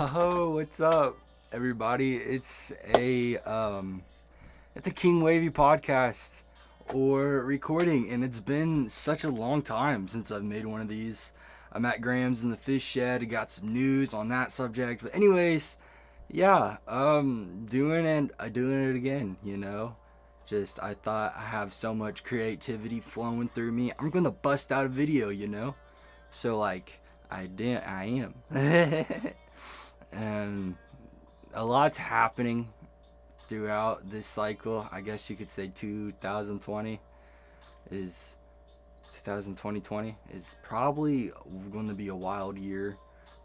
Oh, what's up, everybody? It's a King Wavy podcast or recording, and it's been such a long time since I've made one of these. I'm at Graham's in the fish shed. I got some news on that subject, but anyways, yeah, doing it again. Just I thought I have so much creativity flowing through me. I'm gonna bust out a video. So like I am. And a lot's happening throughout this cycle. I guess you could say 2020 is probably going to be a wild year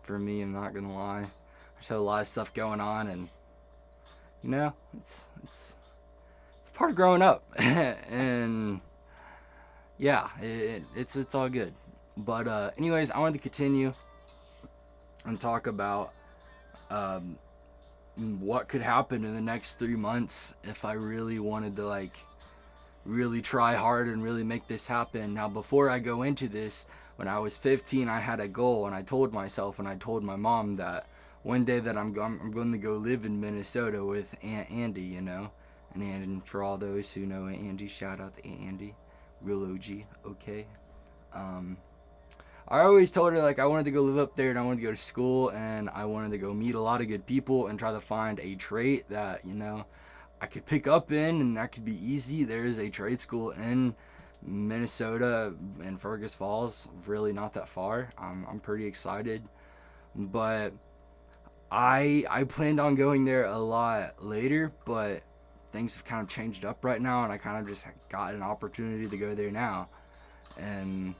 for me. I'm not gonna lie. There's a lot of stuff going on, and it's part of growing up, and yeah, it's all good. But anyways, I wanted to continue and talk about um, what could happen in the next 3 months if I really wanted to really try hard and really make this happen. Now, before I go into this, when I was 15, I had a goal, and I told myself and I told my mom that one day that I'm going to go live in Minnesota with Aunt Andy. And for all those who know Aunt Andy, shout out to Aunt Andy, real OG. Okay. Um, I always told her I wanted to go live up there and I wanted to go to school and I wanted to go meet a lot of good people and try to find a trait that I could pick up in and that could be easy. There is a trade school in Minnesota in Fergus Falls, really not that far. I'm pretty excited, but I planned on going there a lot later, but things have kind of changed up right now and I kind of just got an opportunity to go there now, and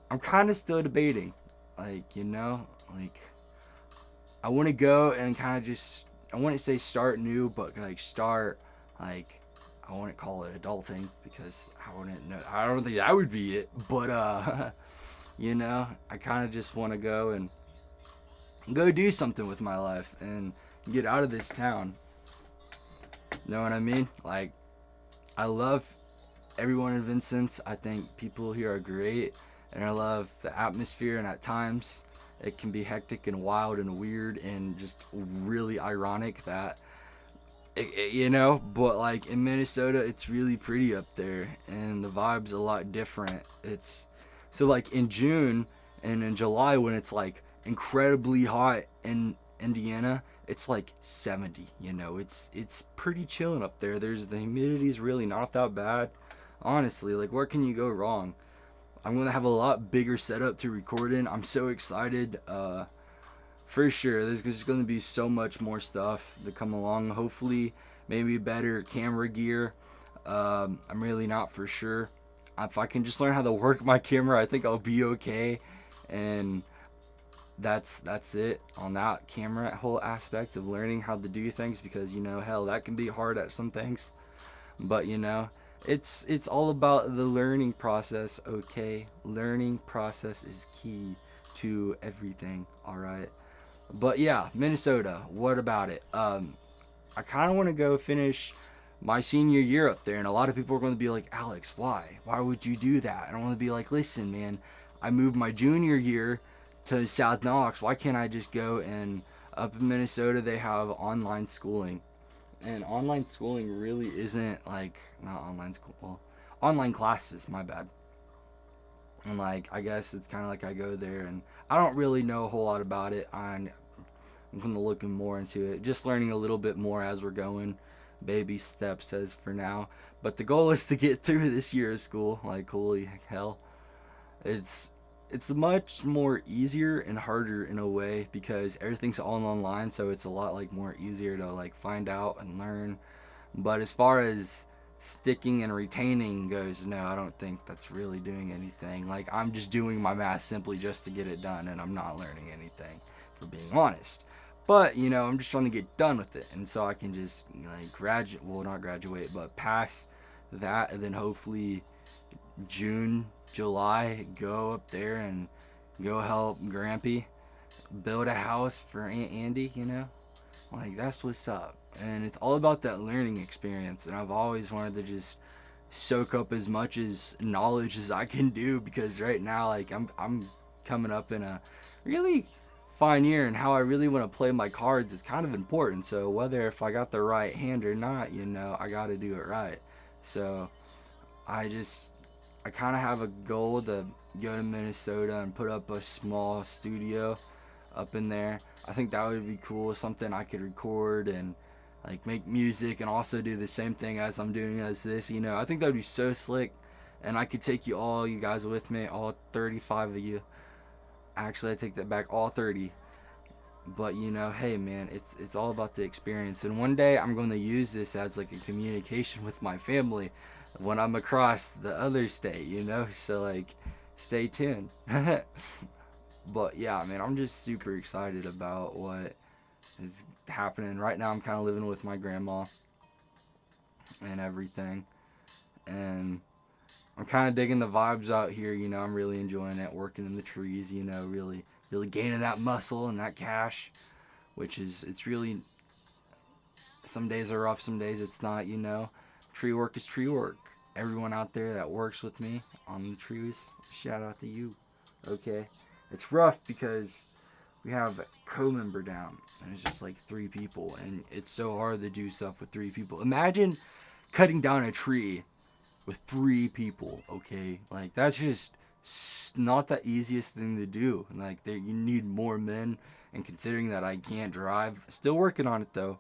I'm kind of still debating. Like, I want to go and kind of just, I wouldn't say start new, but start, like, I wouldn't call it adulting because I wouldn't know, I don't think that would be it. But, I kind of just want to go and go do something with my life and get out of this town. Know what I mean? Like, I love everyone in Vincent. I think people here are great, and I love the atmosphere. And at times, it can be hectic and wild and weird and just really ironic that But in Minnesota, it's really pretty up there, and the vibe's a lot different. It's so in June and in July when it's incredibly hot in Indiana, it's 70. It's pretty chilling up there. The humidity's really not that bad. Honestly, where can you go wrong? I'm gonna have a lot bigger setup to record in. I'm so excited. For sure, there's just gonna be so much more stuff to come along. Hopefully, maybe better camera gear. I'm really not for sure. If I can just learn how to work my camera, I think I'll be okay. And that's it on that camera whole aspect of learning how to do things, because hell, that can be hard at some things. But it's all about the learning process. Okay, learning process is key to everything. All right. But yeah, Minnesota, what about it? I kind of want to go finish my senior year up there, and a lot of people are going to be like, Alex, why would you do that? And I want to be like, listen, man, I moved my junior year to South Knox. Why can't I just go? And up in Minnesota they have online schooling, and online schooling really isn't not online school, well, online classes, my bad. And I guess it's kind of I go there and I don't really know a whole lot about it. I'm gonna look more into it, just learning a little bit more as we're going, baby steps as for now. But the goal is to get through this year of school. Holy hell, it's it's much more easier and harder in a way because everything's all online, so it's a lot more easier to find out and learn. But as far as sticking and retaining goes, no, I don't think that's really doing anything. I'm just doing my math simply just to get it done, and I'm not learning anything, for being honest. But I'm just trying to get done with it, and so I can just graduate, well, not graduate, but pass that, and then hopefully June, July, go up there and go help Grampy build a house for Aunt Andy. That's what's up. And it's all about that learning experience, and I've always wanted to just soak up as much as knowledge as I can do, because right now I'm coming up in a really fine year, and how I really want to play my cards is kind of important. So whether if I got the right hand or not, I got to do it right. So I just I kind of have a goal to go to Minnesota and put up a small studio up in there. I think that would be cool, something I could record and like make music and also do the same thing as I'm doing as this. I think that would be so slick, and I could take you guys with me, all 35 of you. Actually, I take that back, all 30. But hey man, it's all about the experience. And one day I'm going to use this as like a communication with my family when I'm across the other state. So like, stay tuned. But yeah, man, I'm just super excited about what is happening right now. I'm kind of living with my grandma and everything, and I'm kind of digging the vibes out here. I'm really enjoying it, working in the trees. Really gaining that muscle and that cash, which is, it's really, some days are rough, some days it's not. Tree work is tree work. Everyone out there that works with me on the trees, shout out to you. Okay, it's rough because we have a co-member down, and it's just like 3 people, and it's so hard to do stuff with 3 people. Imagine cutting down a tree with 3 people. Okay, like that's just not the easiest thing to do. Like, you need more men, and considering that I can't drive, still working on it though.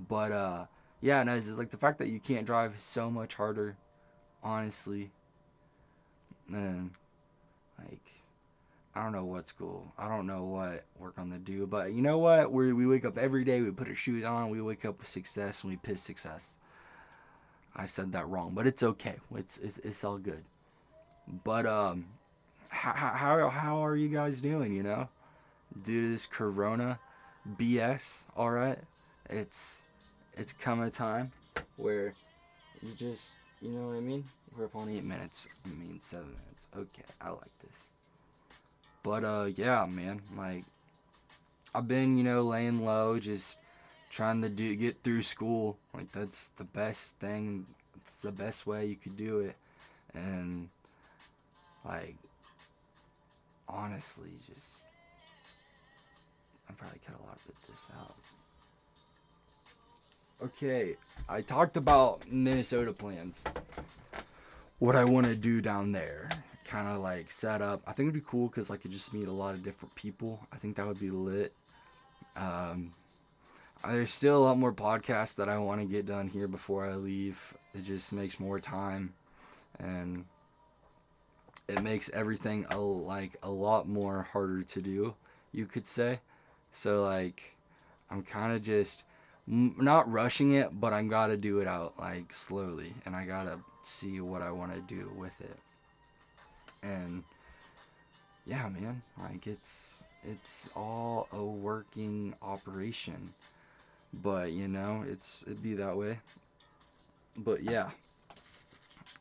But yeah, no, it's like the fact that you can't drive is so much harder, honestly. And like, I don't know what school, I don't know what work on the do, but you know what? We wake up every day, we put our shoes on, we wake up with success, and we piss success. I said that wrong, but it's okay. It's all good. But how are you guys doing? Due to this Corona BS, all right. It's come a time where you just, you know what I mean. We're up on 8 minutes. 7 minutes. Okay, I like this. But yeah, man. Like, I've been, laying low, just trying to get through school. Like, that's the best thing. It's the best way you could do it. And like, honestly, just, I probably cut a lot of this out. Okay, I talked about Minnesota plans. What I want to do down there, kind of like set up. I think it'd be cool because I could just meet a lot of different people. I think that would be lit. There's still a lot more podcasts that I want to get done here before I leave. It just makes more time, and it makes everything a lot more harder to do, you could say. So like, I'm kind of just not rushing it, but I'm gotta do it out like slowly, and I gotta see what I want to do with it. And yeah, man, like it's all a working operation, but it'd be that way. But yeah,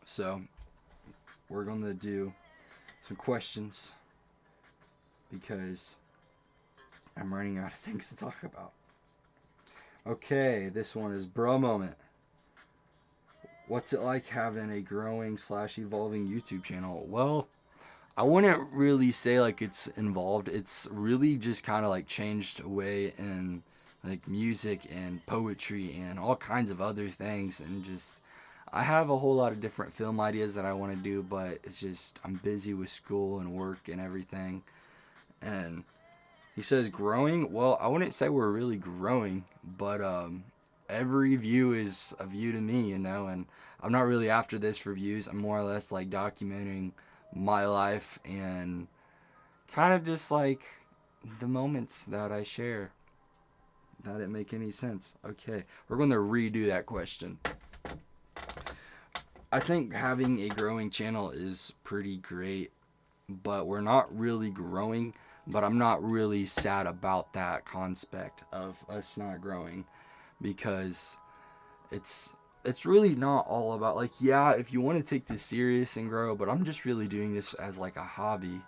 so we're gonna do some questions because I'm running out of things to talk about. Okay, this one is bro moment. What's it like having a growing / evolving YouTube channel? Well, I wouldn't really say like it's involved. It's really just kind of like changed away in like music and poetry and all kinds of other things, and just I have a whole lot of different film ideas that I want to do, but it's just I'm busy with school and work and everything. And he says growing. Well, I wouldn't say we're really growing, but every view is a view to me, and I'm not really after this for views. I'm more or less like documenting my life and kind of just like the moments that I share. That didn't make any sense. Okay, we're going to redo that question. I think having a growing channel is pretty great, but we're not really growing. But I'm not really sad about that concept of us not growing, because it's really not all about like, yeah, if you want to take this serious and grow, but I'm just really doing this as like a hobby,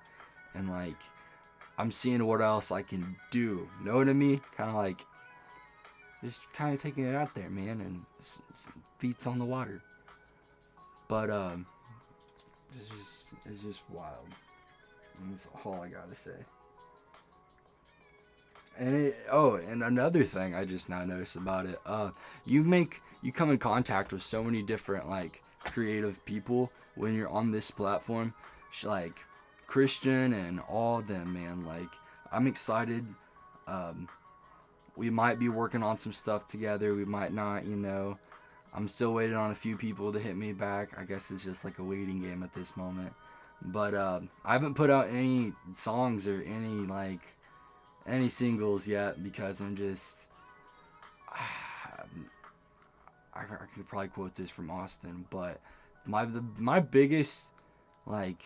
and like I'm seeing what else I can do. Know what I mean? Kind of like just kind of taking it out there, man, and feet on the water. But it's just wild. And that's all I gotta say. And another thing I just now noticed about it, you come in contact with so many different like creative people when you're on this platform, like Christian and all of them, man. Like I'm excited. Um, we might be working on some stuff together. We might not, you know. I'm still waiting on a few people to hit me back. I guess it's just like a waiting game at this moment. But I haven't put out any songs or any singles yet because I'm just I could probably quote this from Austin, but my biggest like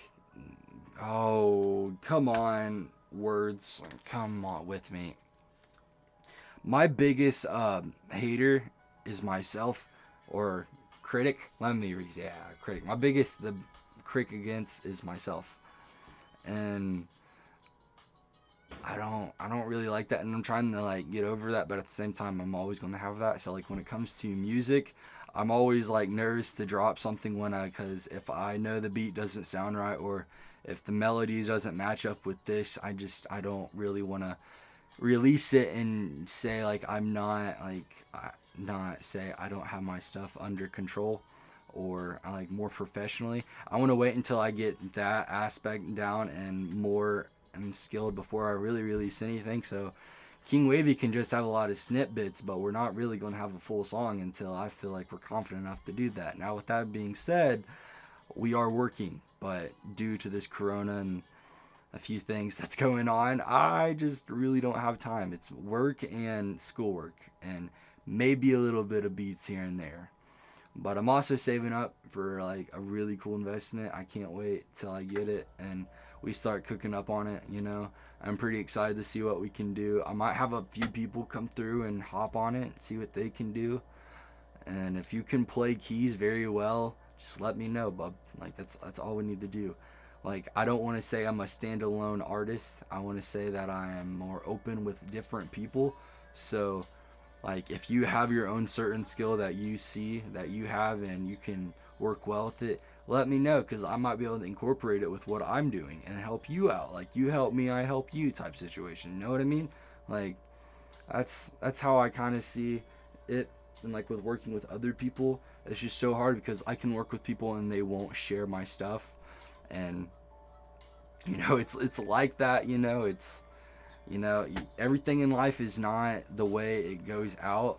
oh come on words come on with me. My biggest hater is myself or critic. Let me read. Yeah, critic. My biggest the critic against is myself, and I don't really like that, and I'm trying to like get over that, but at the same time I'm always going to have that. So like when it comes to music, I'm always like nervous to drop something cuz if I know the beat doesn't sound right or if the melody doesn't match up with this, I don't really want to release it and say like I'm not like not say I don't have my stuff under control or like more professionally. I want to wait until I get that aspect down and more and skilled before I really release anything. So King Wavy can just have a lot of snippets, but we're not really going to have a full song until I feel like we're confident enough to do that. Now, with that being said, we are working, but due to this corona and a few things that's going on, I just really don't have time. It's work and schoolwork and maybe a little bit of beats here and there. But I'm also saving up for like a really cool investment. I can't wait till I get it and we start cooking up on it, you know. I'm pretty excited to see what we can do. I might have a few people come through and hop on it and see what they can do. And if you can play keys very well, just let me know, bub. Like that's all we need to do. Like I don't want to say I'm a standalone artist. I want to say that I am more open with different people. So like if you have your own certain skill that you see that you have and you can work well with it, let me know because I might be able to incorporate it with what I'm doing and help you out. Like you help me, I help you type situation. You know what I mean? Like that's how I kind of see it. And like with working with other people, it's just so hard because I can work with people and they won't share my stuff, and you know it's like that. Everything in life is not the way it goes out,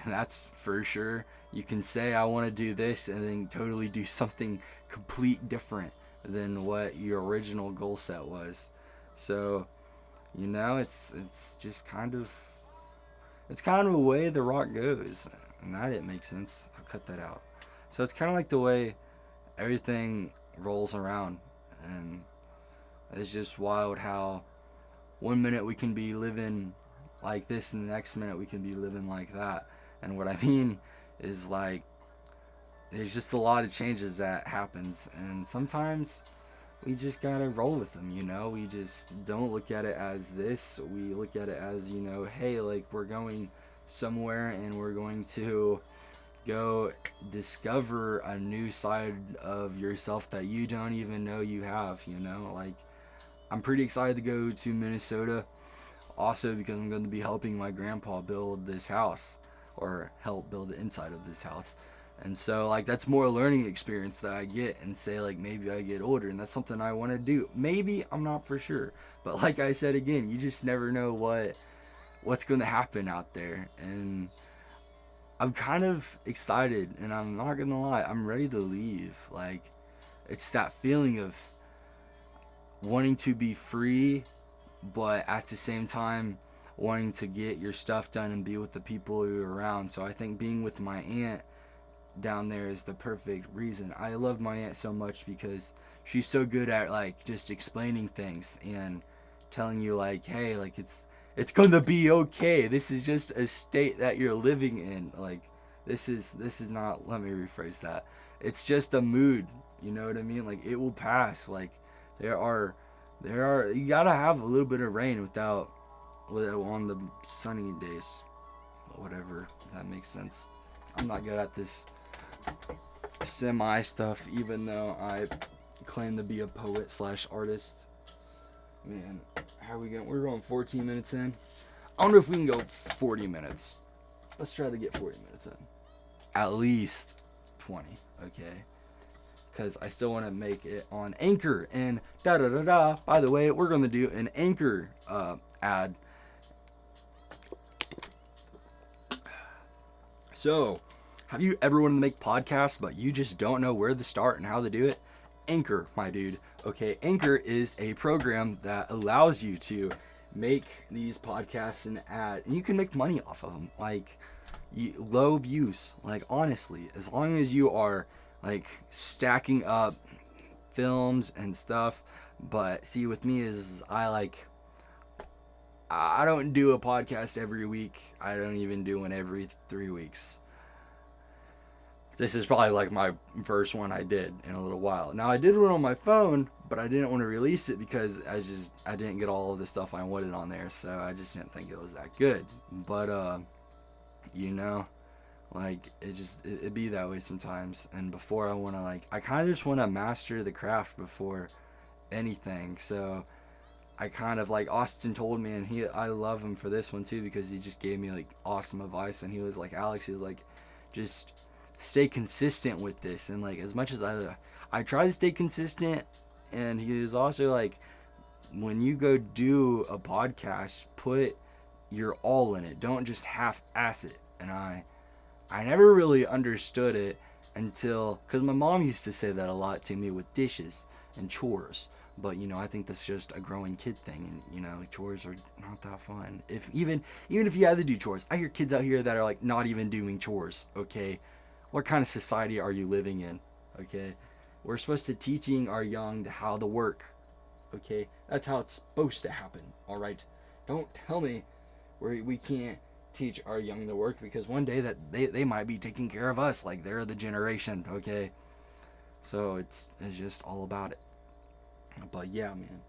and that's for sure. You can say I want to do this and then totally do something complete different than what your original goal set was. So, it's just kind of a way the rock goes, and that didn't make sense. I'll cut that out. So it's kind of like the way everything rolls around, and it's just wild how one minute we can be living like this and the next minute we can be living like that. And what I mean is like there's just a lot of changes that happens, and sometimes we just gotta roll with them. We just don't look at it as this. We look at it as, hey, like we're going somewhere and we're going to go discover a new side of yourself that you don't even know you have. Like I'm pretty excited to go to Minnesota also because I'm going to be helping my grandpa build this house or help build the inside of this house. And so like that's more learning experience that I get, and say like maybe I get older and that's something I want to do. Maybe, I'm not for sure. But like I said again, you just never know what's going to happen out there. And I'm kind of excited, and I'm not going to lie, I'm ready to leave. Like it's that feeling of wanting to be free, but at the same time wanting to get your stuff done and be with the people you're around. So I think being with my aunt down there is the perfect reason. I love my aunt so much because she's so good at like just explaining things and telling you like, hey, like it's gonna be okay. This is just a state that you're living in. Like this is not, let me rephrase that. It's just a mood, you know what I mean? Like it will pass. Like there are you gotta have a little bit of rain without on the sunny days. Whatever, if that makes sense. I'm not good at this semi stuff, even though I claim to be a poet / artist. Man, how are we going? We're going 14 minutes in. I wonder if we can go 40 minutes. Let's try to get 40 minutes in. At least 20, okay? Because I still want to make it on Anchor. And da-da-da-da. By the way, we're going to do an Anchor ad. So, have you ever wanted to make podcasts, but you just don't know where to start and how to do it? Anchor, my dude. Okay, Anchor is a program that allows you to make these podcasts and ad, and you can make money off of them. Like, low views. Like, honestly, as long as you are like stacking up films and stuff. But see, with me is I don't do a podcast every week. I don't even do one every 3 weeks. This is probably like my first one I did in a little while. Now I did one on my phone, but I didn't want to release it because I didn't get all of the stuff I wanted on there, so I just didn't think it was that good. But you know, like it'd be that way sometimes. And before I kind of just want to master the craft before anything. So I kind of, like, Austin told me, and I love him for this one too because he just gave me like awesome advice. And he was like, Alex, he was like, just stay consistent with this. And like, as much as I try to stay consistent, and he was also like, when you go do a podcast, put your all in it, don't just half-ass it. And I never really understood it until, because my mom used to say that a lot to me with dishes and chores. But, you know, I think that's just a growing kid thing. And, you know, chores are not that fun. Even if you had to do chores, I hear kids out here that are like not even doing chores. Okay, what kind of society are you living in? Okay, we're supposed to teaching our young how to work. Okay, that's how it's supposed to happen. All right, don't tell me we can't teach our young to work, because one day that they might be taking care of us, like they're the generation. Okay, so it's just all about it. But yeah, man,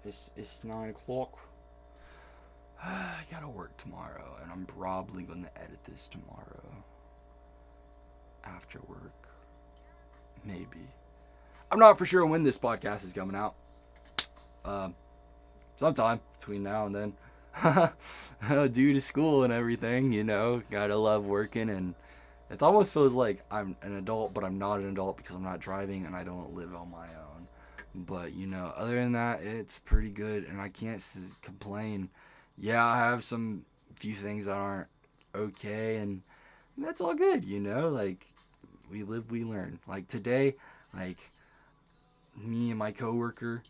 it's 9 o'clock. I gotta work tomorrow, and I'm probably gonna edit this tomorrow after work. Maybe. I'm not for sure when this podcast is coming out. Sometime between now and then. Due to school and everything, you know, gotta love working, and it almost feels like I'm an adult, but I'm not an adult because I'm not driving and I don't live on my own. But, you know, other than that, it's pretty good, and I can't complain. Yeah, I have some few things that aren't okay, and that's all good, you know? Like, we live, we learn. Like, today, like, me and my coworker,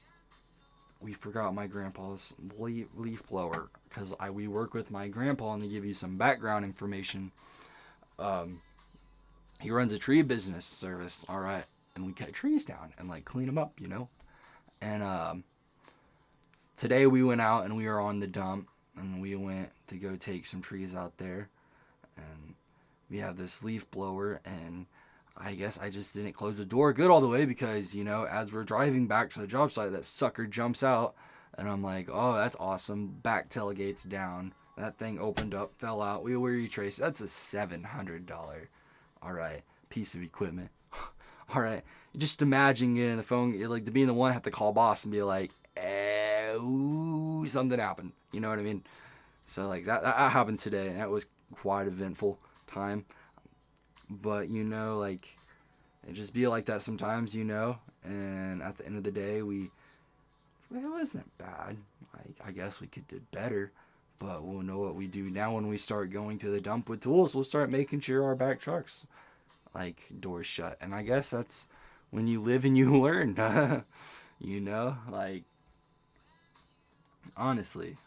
we forgot my grandpa's leaf blower, because we work with my grandpa. And to give you some background information, he runs a tree business service, all right, and we cut trees down and like clean them up, you know. And today we went out and we were on the dump, and we went to go take some trees out there, and we have this leaf blower, and I guess I just didn't close the door good all the way, because, you know, as we're driving back to the job site, that sucker jumps out, and I'm like, oh, that's awesome. Back tailgate's down. That thing opened up, fell out. We were retraced. That's a $700, all right, piece of equipment. All right, just imagine getting the phone, like, to be the one have to call boss and be like, ooh, something happened. You know what I mean? So like that happened today, and that was quite eventful time. But, you know, like, it just be like that sometimes, you know. And at the end of the day, it wasn't bad. Like, I guess we could did better, but we'll know what we do now. When we start going to the dump with tools, we'll start making sure our back trucks, like, doors shut. And I guess that's when you live and you learn. You know, like, honestly.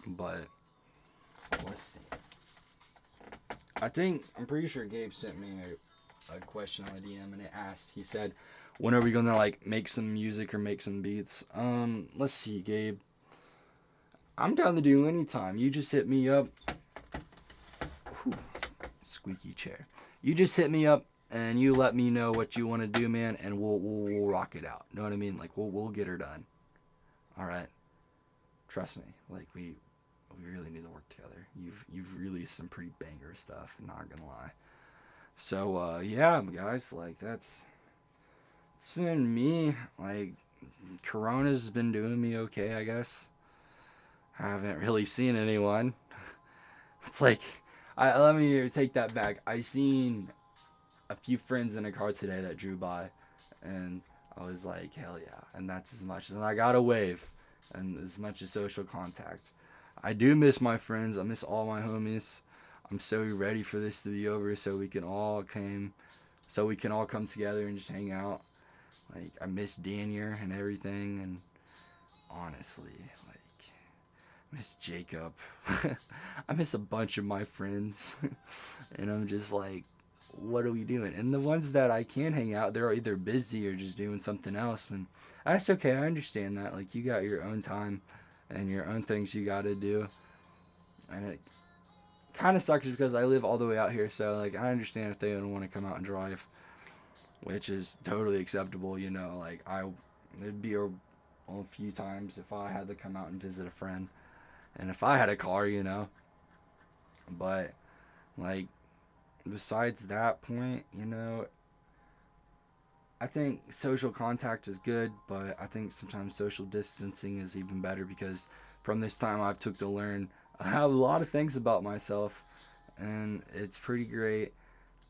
But let's see. I'm pretty sure Gabe sent me a question on a DM, and he said, when are we gonna, like, make some music or make some beats? Let's see, Gabe. I'm down to do anytime. You just hit me up. Whew, squeaky chair. You just hit me up and you let me know what you want to do, man, and we'll rock it out. Know what I mean? Like, we'll get her done. All right. Trust me. Like, we really need to work together. You've released some pretty banger stuff, not gonna lie. So yeah, guys, like, it's been me. Like, Corona's been doing me okay, I guess. haven't really seen anyone. It's like, let me take that back. I seen a few friends in a car today that drew by, and I was like, hell yeah. And that's as much as I got a wave, and as much as social contact. I do miss my friends. I miss all my homies. I'm so ready for this to be over, so we can all come together and just hang out. Like, I miss Daniel and everything, and honestly, like, I miss Jacob. I miss a bunch of my friends, and I'm just like, what are we doing? And the ones that I can hang out, they're either busy or just doing something else, and that's okay. I understand that. Like, you got your own time and your own things you got to do, and it kind of sucks because I live all the way out here, so like I understand if they don't want to come out and drive, which is totally acceptable. Like it'd be a few times if I had to come out and visit a friend, and if I had a car, but like besides that point, I think social contact is good, but I think sometimes social distancing is even better because from this time I've took to learn I have a lot of things about myself, and it's pretty great.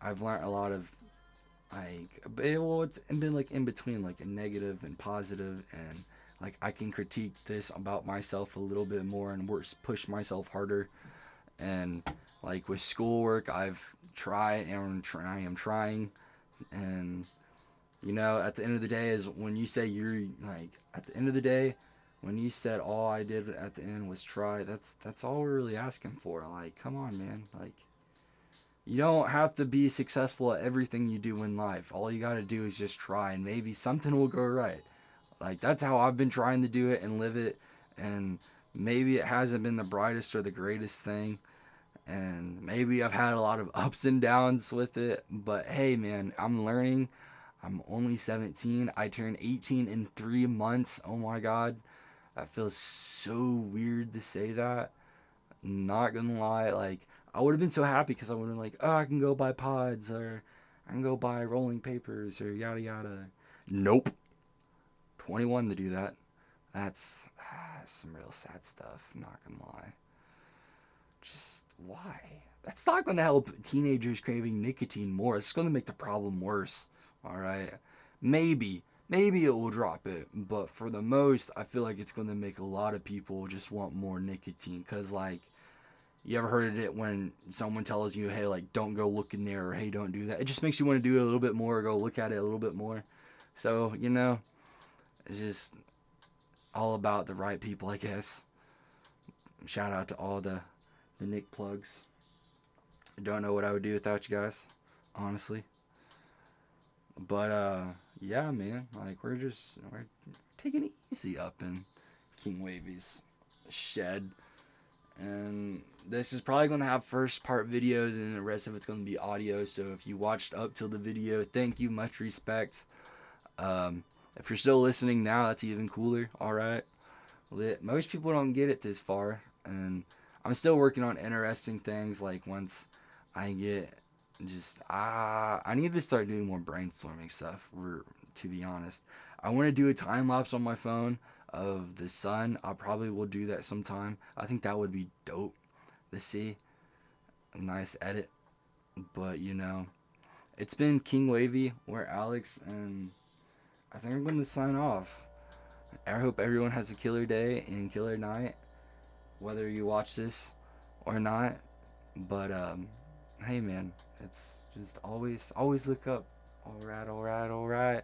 I've learned a lot of it's been like in between, like a negative and positive, and like I can critique this about myself a little bit more and push myself harder. And like with schoolwork, I've tried and I am trying, and at the end of the day is when you say you're like at the end of the day when you said all I did at the end was try, that's all we're really asking for. Like, come on, man. Like, you don't have to be successful at everything you do in life. All you got to do is just try, and maybe something will go right. Like, that's how I've been trying to do it and live it, and maybe it hasn't been the brightest or the greatest thing, and maybe I've had a lot of ups and downs with it, but hey, man, I'm learning. I'm only 17. I turned 18 in 3 months. Oh my god. That feels so weird to say that. Not gonna lie, like, I would have been so happy because I would have been like, oh, I can go buy pods, or I can go buy rolling papers, or yada yada. Nope. 21 to do that. That's some real sad stuff. Not gonna lie. Just why? That's not gonna help teenagers craving nicotine more. It's gonna make the problem worse. All right. Maybe it will drop it, but for the most, I feel like it's gonna make a lot of people just want more nicotine. Cause like, you ever heard of it when someone tells you, hey, like, don't go look in there, or hey, don't do that? It just makes you want to do it a little bit more, or go look at it a little bit more. So, it's just all about the right people, I guess. Shout out to all the Nick plugs. I don't know what I would do without you guys, honestly. But, yeah, man, like, we're taking it easy up in King Wavy's shed. And this is probably going to have first part video, then the rest of it's going to be audio. So if you watched up till the video, thank you, much respect. If you're still listening now, that's even cooler. All right. Most people don't get it this far, and I'm still working on interesting things. Like, once I get I need to start doing more brainstorming stuff. To be honest, I want to do a time lapse on my phone of the sun. I probably will do that sometime. I think that would be dope to see. A nice edit. But it's been King Wavy. We're Alex, and I think I'm going to sign off. I hope everyone has a killer day and killer night, whether you watch this or not. But hey, man, it's just always look up. All right.